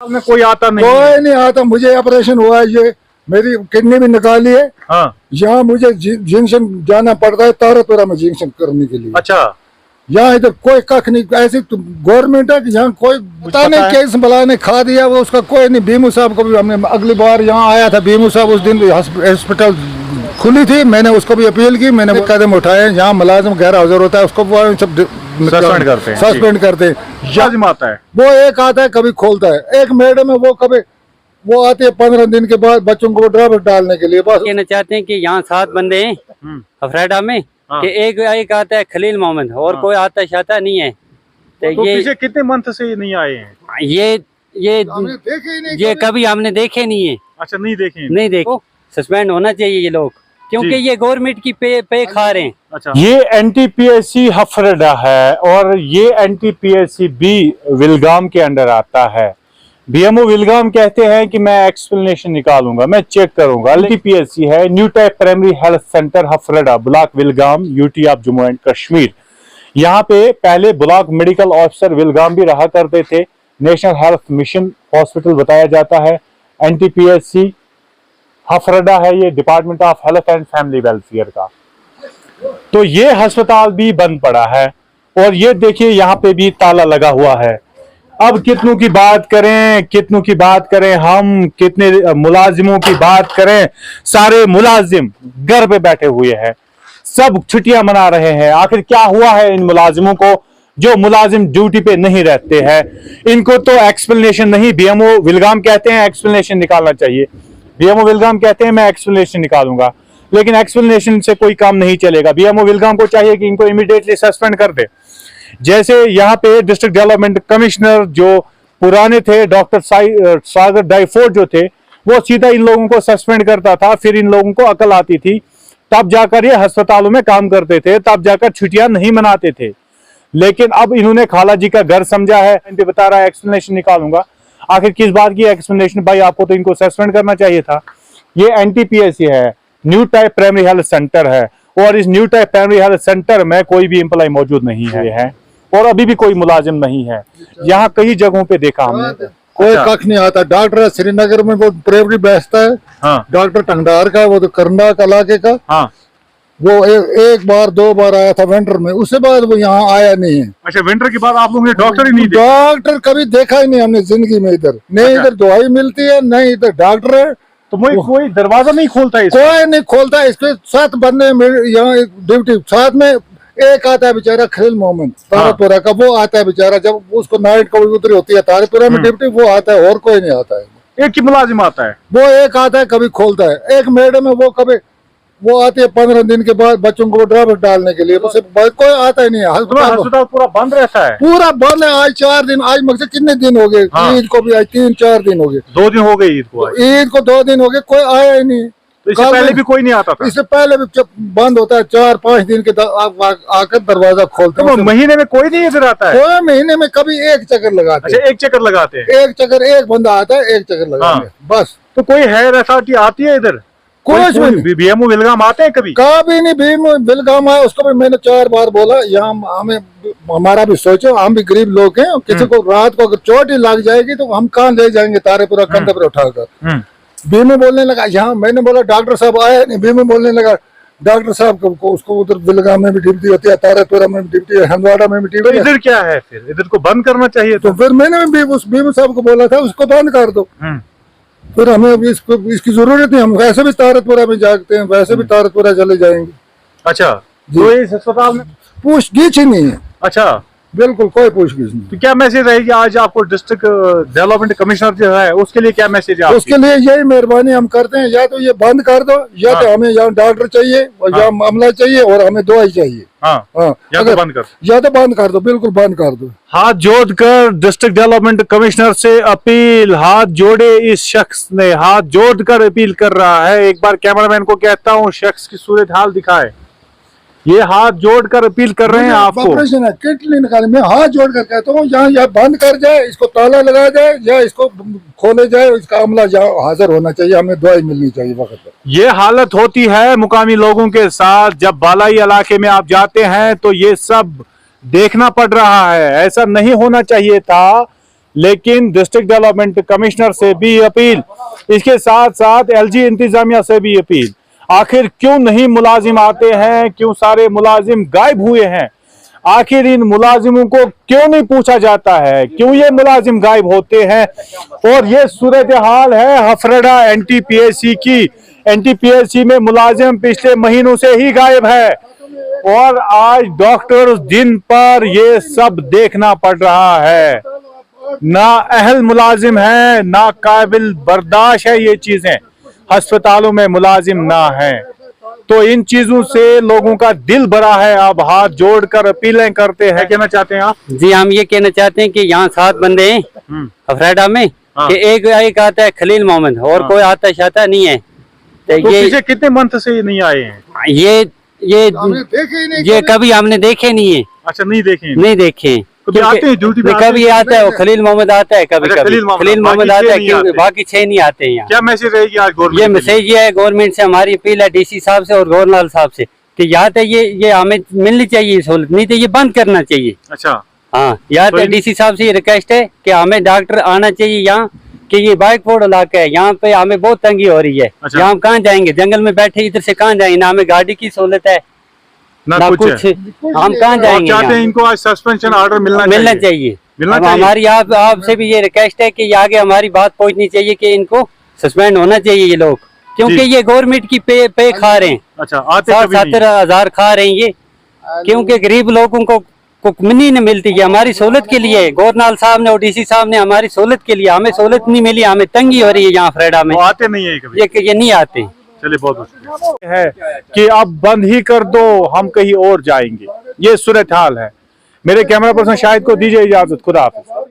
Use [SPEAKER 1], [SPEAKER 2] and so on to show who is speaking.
[SPEAKER 1] में कोई आता नहीं?
[SPEAKER 2] कोई नहीं आता। मुझे ऑपरेशन हुआ है, ये मेरी किडनी भी निकाली है।
[SPEAKER 1] हाँ।
[SPEAKER 2] यहाँ मुझे जंक्शन जाना पड़ता है, तारापुरा में जंक्शन करने के लिए।
[SPEAKER 1] अच्छा।
[SPEAKER 2] यहाँ इधर कोई कख नहीं, ऐसी गवर्नमेंट है कि यहाँ कोई पता नहीं केस बला ने खा दिया वो, उसका कोई नहीं। भीमू साहब को भी हमने अगली बार यहाँ आया था, भीमू साहब उस दिन हॉस्पिटल खुली थी, मैंने उसको भी अपील की, मैंने कदम उठाए। यहाँ मुलाजिम गैर हाजिर होता है उसको सब सस्पेंड करते हैं।
[SPEAKER 1] आता है
[SPEAKER 2] वो एक आता है कभी खोलता है, एक मैडम है वो कभी वो आती है 15 दिन के बाद बच्चों को ड्राइवर डालने के लिए। बस
[SPEAKER 3] कहना चाहते हैं कि यहाँ 7 बंदे हैं अफराडा में, कि एक आता है खलील मोहम्मद और कोई आता शाता नहीं है।
[SPEAKER 1] तो ये पीछे कितने मंथ से नहीं आए हैं?
[SPEAKER 3] ये कभी हमने देखे नहीं है।
[SPEAKER 1] अच्छा, नहीं देखे?
[SPEAKER 3] नहीं देखो, सस्पेंड होना चाहिए ये लोग, क्योंकि ये गवर्नमेंट की पे खा रहे हैं।
[SPEAKER 1] अच्छा। ये NTPSC हफरडा है और ये NTPSC भी विलगाम के अंडर आता है। BMO विलगाम कहते हैं कि मैं एक्सप्लेनेशन निकालूंगा, मैं चेक करूंगा। NTPSC है new type primary health centre Hafruda, block Vilgam, UT of Jammu and Kashmir. यहाँ पे पहले ब्लॉक मेडिकल ऑफिसर विलगाम भी रहा करते थे। नेशनल हेल्थ मिशन हॉस्पिटल बताया जाता है। NTPSC हफरडा है ये department of health and family welfare का। तो ये अस्पताल भी बंद पड़ा है और ये देखिए यहाँ पे भी ताला लगा हुआ है। अब कितनों की बात करें हम, कितने मुलाजिमों की बात करें। सारे मुलाजिम घर पे बैठे हुए हैं, सब छुट्टियां मना रहे हैं। आखिर क्या हुआ है इन मुलाजिमों को? जो मुलाजिम ड्यूटी पे नहीं रहते हैं इनको तो एक्सप्लेनेशन नहीं, BMO विलगाम कहते हैं एक्सप्लेनेशन निकालना चाहिए। BMO विलगाम कहते हैं मैं एक्सप्लेनेशन निकालूंगा, लेकिन एक्सप्लेनेशन से कोई काम नहीं चलेगा। BMO विलगाम को चाहिए कि इनको इमीडिएटली सस्पेंड कर दे। जैसे यहाँ पे डिस्ट्रिक्ट डेवलपमेंट कमिश्नर जो पुराने थे डॉक्टर सागर डाइफोर्ड जो थे, वो सीधा इन लोगों को सस्पेंड करता था, फिर इन लोगों को अकल आती थी, तब जाकर ये अस्पतालों में काम करते थे, तब जाकर छुट्टियां नहीं मनाते थे। लेकिन अब इन्होंने खाला जी का घर समझा है, बता रहा है एक्सप्लेनेशन निकालूंगा। आखिर किस बात की एक्सप्लेनेशन भाई? आपको तो इनको सस्पेंड करना चाहिए था। ये NTPSC है, new type primary health centre है और इस new type primary health centre में कोई भी एम्प्लॉय मौजूद नहीं है और अभी भी कोई मुलाजिम नहीं है। यहाँ कई जगहों पे देखा हमने,
[SPEAKER 2] कोई कख नहीं आता। डॉक्टर श्रीनगर में वो प्राइमरी बेचता है। हाँ। डॉक्टर टंगडार का, वो तो करना इलाके का। हाँ। वो एक बार 2 बार आया था विंटर में, उसके बाद वो यहाँ आया नहीं है।
[SPEAKER 1] अच्छा, विंटर के बाद आप लोगों ने डॉक्टर ही नहीं देखा?
[SPEAKER 2] डॉक्टर कभी देखा ही नहीं हमने जिंदगी में इधर। नहीं इधर दवाई मिलती है, नहीं इधर डॉक्टर है।
[SPEAKER 1] तो कोई दरवाजा नहीं खोलता है?
[SPEAKER 2] कोई नहीं खोलता। इसके 7 बंदे यहाँ ड्यूटी, साथ में एक आता है बेचारा खलील मोहम्मद तारापुरा का, वो आता है बेचारा, जब उसको नाइट को उतरी होती है तारापुरा में ड्यूटी, वो आता है और कोई नहीं आता है।
[SPEAKER 1] एक ही मुलाजिम आता है?
[SPEAKER 2] वो एक आता है कभी खोलता है। एक मैडम है वो कभी वो आती है 15 दिन के बाद बच्चों को ड्राइवर डालने के लिए, कोई आता ही नहीं है।
[SPEAKER 1] अस्पताल पूरा बंद रहता है?
[SPEAKER 2] पूरा बंद है। आज 4 दिन, आज मकसद कितने दिन हो गए? ईद को भी आज 3-4 दिन हो गए।
[SPEAKER 1] 2 दिन हो गए ईद को?
[SPEAKER 2] ईद को 2 दिन हो गए, कोई आया ही नहीं।
[SPEAKER 1] तो इससे पहले भी कोई नहीं आता था?
[SPEAKER 2] इससे पहले भी जब बंद होता है 4-5 दिन के आकर दरवाजा खोलते हैं।
[SPEAKER 1] तो महीने में कोई नहीं इधर आता है?
[SPEAKER 2] कोई महीने में कभी एक चक्कर लगाते हैं।
[SPEAKER 1] अच्छा, एक चक्कर लगाते हैं? एक
[SPEAKER 2] चक्कर, एक बंदा आता है, एक चक्कर लगाते हैं बस।
[SPEAKER 1] तो कोई है ऐसा कि आती है इधर? कोई BMO विलगाम आते हैं कभी?
[SPEAKER 2] कभी नहीं BMO विलगाम आया, उसको भी मैंने 4 बार बोला। यहाँ हमें हमारा भी सोचो, हम भी गरीब लोग हैं, किसी को रात को अगर चोट ही लग जाएगी तो हम कहाँ ले जाएंगे तारेपुरा कंधे पर उठाकर। BMO बोलने लगा यहाँ, मैंने बोला डॉक्टर साहब आए नहीं। BMO बोलने लगा डॉक्टर साहब को उसको उधर विलगाम में भी ड्यूटी होती है, तारापुरा में भी ड्यूटी है, हंदवाड़ा में भी ड्यूटी है।
[SPEAKER 1] इधर क्या है फिर? इधर को बंद करना चाहिए।
[SPEAKER 2] तो फिर मैंने भी उस BMO साहब को बोला था उसको बंद कर दो। फिर हमें इसकी जरूरत नहीं, हम वैसे भी तारतपुरा में जागते हैं, वैसे भी तारतपुरा चले जाएंगे।
[SPEAKER 1] अच्छा, तो इस अस्पताल में
[SPEAKER 2] पूछगिछ ही नहीं है?
[SPEAKER 1] अच्छा,
[SPEAKER 2] बिल्कुल कोई पूछगिछ नहीं।
[SPEAKER 1] तो क्या मैसेज रहेगी आज आपको डिस्ट्रिक्ट डेवलपमेंट कमिश्नर जो है उसके लिए क्या मैसेज है?
[SPEAKER 2] उसके लिए यही मेहरबानी हम करते हैं, या तो ये बंद कर दो, या तो हमें यहाँ डॉक्टर चाहिए और यहाँ मामला चाहिए और हमें दवाई चाहिए।
[SPEAKER 1] या तो
[SPEAKER 2] बंद कर दो, बिल्कुल बंद कर दो।
[SPEAKER 1] हाथ जोड़कर डिस्ट्रिक्ट डेवलपमेंट कमिश्नर से अपील, हाथ जोड़े इस शख्स ने, हाथ जोड़कर अपील कर रहा है। एक बार कैमरामैन को कहता हूँ शख्स की सूरत हाल दिखाए। ये हाथ जोड़कर अपील कर रहे हैं आपको।
[SPEAKER 2] ऑपरेशन है, किडनी निकाले, मैं हाथ जोड़कर कहता हूँ यहाँ या बंद कर जाए, इसको ताला लगा जाए, या इसको खोले जाए, इसका अमला यहाँ हाजिर होना चाहिए, हमें दवाई मिलनी चाहिए वक्त पर।
[SPEAKER 1] ये हालत होती है मुकामी लोगों के साथ। जब बालाई इलाके में आप जाते हैं तो ये सब देखना पड़ रहा है। ऐसा नहीं होना चाहिए था, लेकिन डिस्ट्रिक्ट डेवलपमेंट कमिश्नर से भी अपील, इसके साथ साथ एलजी इंतजामिया से भी अपील। आखिर क्यों नहीं मुलाजिम आते हैं, क्यों सारे मुलाजिम गायब हुए हैं, आखिर इन मुलाजिमों को क्यों नहीं पूछा जाता है, क्यों ये मुलाजिम गायब होते हैं। और ये सूरत हाल है हफरडा एनटीपीएसी की। एनटीपीएसी में मुलाजिम पिछले महीनों से ही गायब है और आज डॉक्टर दिन पर ये सब देखना पड़ रहा है। ना अहल मुलाजिम है, ना काबिल बर्दाश्त है ये चीजें, अस्पतालों में मुलाजिम ना है। तो इन चीजों से लोगों का दिल भरा है। अब हाथ जोड़कर अपीलें करते हैं। कहना चाहते हैं आप?
[SPEAKER 3] जी हम ये कहना चाहते हैं कि यहाँ 7 बंदे हैं अफराडा में,
[SPEAKER 1] हाँ।
[SPEAKER 3] कि एक आता है खलील मोहम्मद और
[SPEAKER 1] हाँ।
[SPEAKER 3] कोई आता शाता नहीं है।
[SPEAKER 1] तो
[SPEAKER 3] ये
[SPEAKER 1] पीछे कितने मंथ से ये नहीं आए हैं?
[SPEAKER 2] हमने देखे ही नहीं
[SPEAKER 3] ये कभी हमने देखे नहीं है,
[SPEAKER 1] अच्छा, नहीं देखे?
[SPEAKER 3] नहीं देखे।
[SPEAKER 1] कभी आते हैं ड्यूटी पे?
[SPEAKER 3] कभी आता है वो खलील मोहम्मद आता है, कभी
[SPEAKER 1] अच्छा,
[SPEAKER 3] कभी खलील मोहम्मद आता है, क्योंकि बाकी 6 नहीं आते हैं यहाँ।
[SPEAKER 1] क्या मैसेज रहेगी आज गवर्नमेंट?
[SPEAKER 3] ये मैसेज ये है, गवर्नमेंट से हमारी अपील है, डीसी साहब से और गवर्नर साहब से, कि यहाँ तक ये हमें मिलनी चाहिए सहूलत, नहीं तो ये बंद करना चाहिए।
[SPEAKER 1] अच्छा,
[SPEAKER 3] हाँ, यहाँ
[SPEAKER 1] तो
[SPEAKER 3] तक डीसी साहब से ये रिक्वेस्ट है कि हमें डॉक्टर आना चाहिए यहाँ, कि ये बाइकफोर्ड इलाका है, यहाँ पे हमें बहुत तंगी हो रही है।
[SPEAKER 1] अच्छा।
[SPEAKER 3] यहाँ हम कहाँ जाएंगे, जंगल में बैठे इधर से कहाँ जाएंगे, ना हमें गाड़ी की सहूलत है
[SPEAKER 1] ना
[SPEAKER 3] ना
[SPEAKER 1] कुछ
[SPEAKER 3] कुछ,
[SPEAKER 1] है।
[SPEAKER 3] हम कहाँ
[SPEAKER 1] और
[SPEAKER 3] जाएंगे।
[SPEAKER 1] चाहते हैं
[SPEAKER 3] यहाँ
[SPEAKER 1] इनको आज सस्पेंशन ऑर्डर मिलना
[SPEAKER 3] चाहिए।
[SPEAKER 1] मिलना
[SPEAKER 3] अब
[SPEAKER 1] चाहिए।
[SPEAKER 3] हमारी आपसे भी ये रिक्वेस्ट है कि ये आगे हमारी बात पहुंचनी चाहिए कि इनको सस्पेंड होना चाहिए ये लोग, क्योंकि
[SPEAKER 1] जी।
[SPEAKER 3] ये गवर्नमेंट की पे खा रहे हैं।
[SPEAKER 1] अच्छा, आते
[SPEAKER 3] 60-70 खा रहे हैं ये, क्योंकि गरीब लोगों को नहीं मिलती है। हमारी सहूलत के लिए गवर्नर साहब ने और डीसी साहब ने हमारी सहूलत के लिए, हमें सहूलत नहीं मिली, हमें तंगी हो रही है यहाँ अफरेडा में।
[SPEAKER 1] वो आते नहीं है कभी?
[SPEAKER 3] ये नहीं आते।
[SPEAKER 1] चलिए, बहुत शुक्रिया। है कि अब बंद ही कर दो, हम कहीं और जाएंगे, ये सूरत हाल है। मेरे कैमरा पर्सन शाहिद को दीजिए इजाजत। खुदा हाफिज।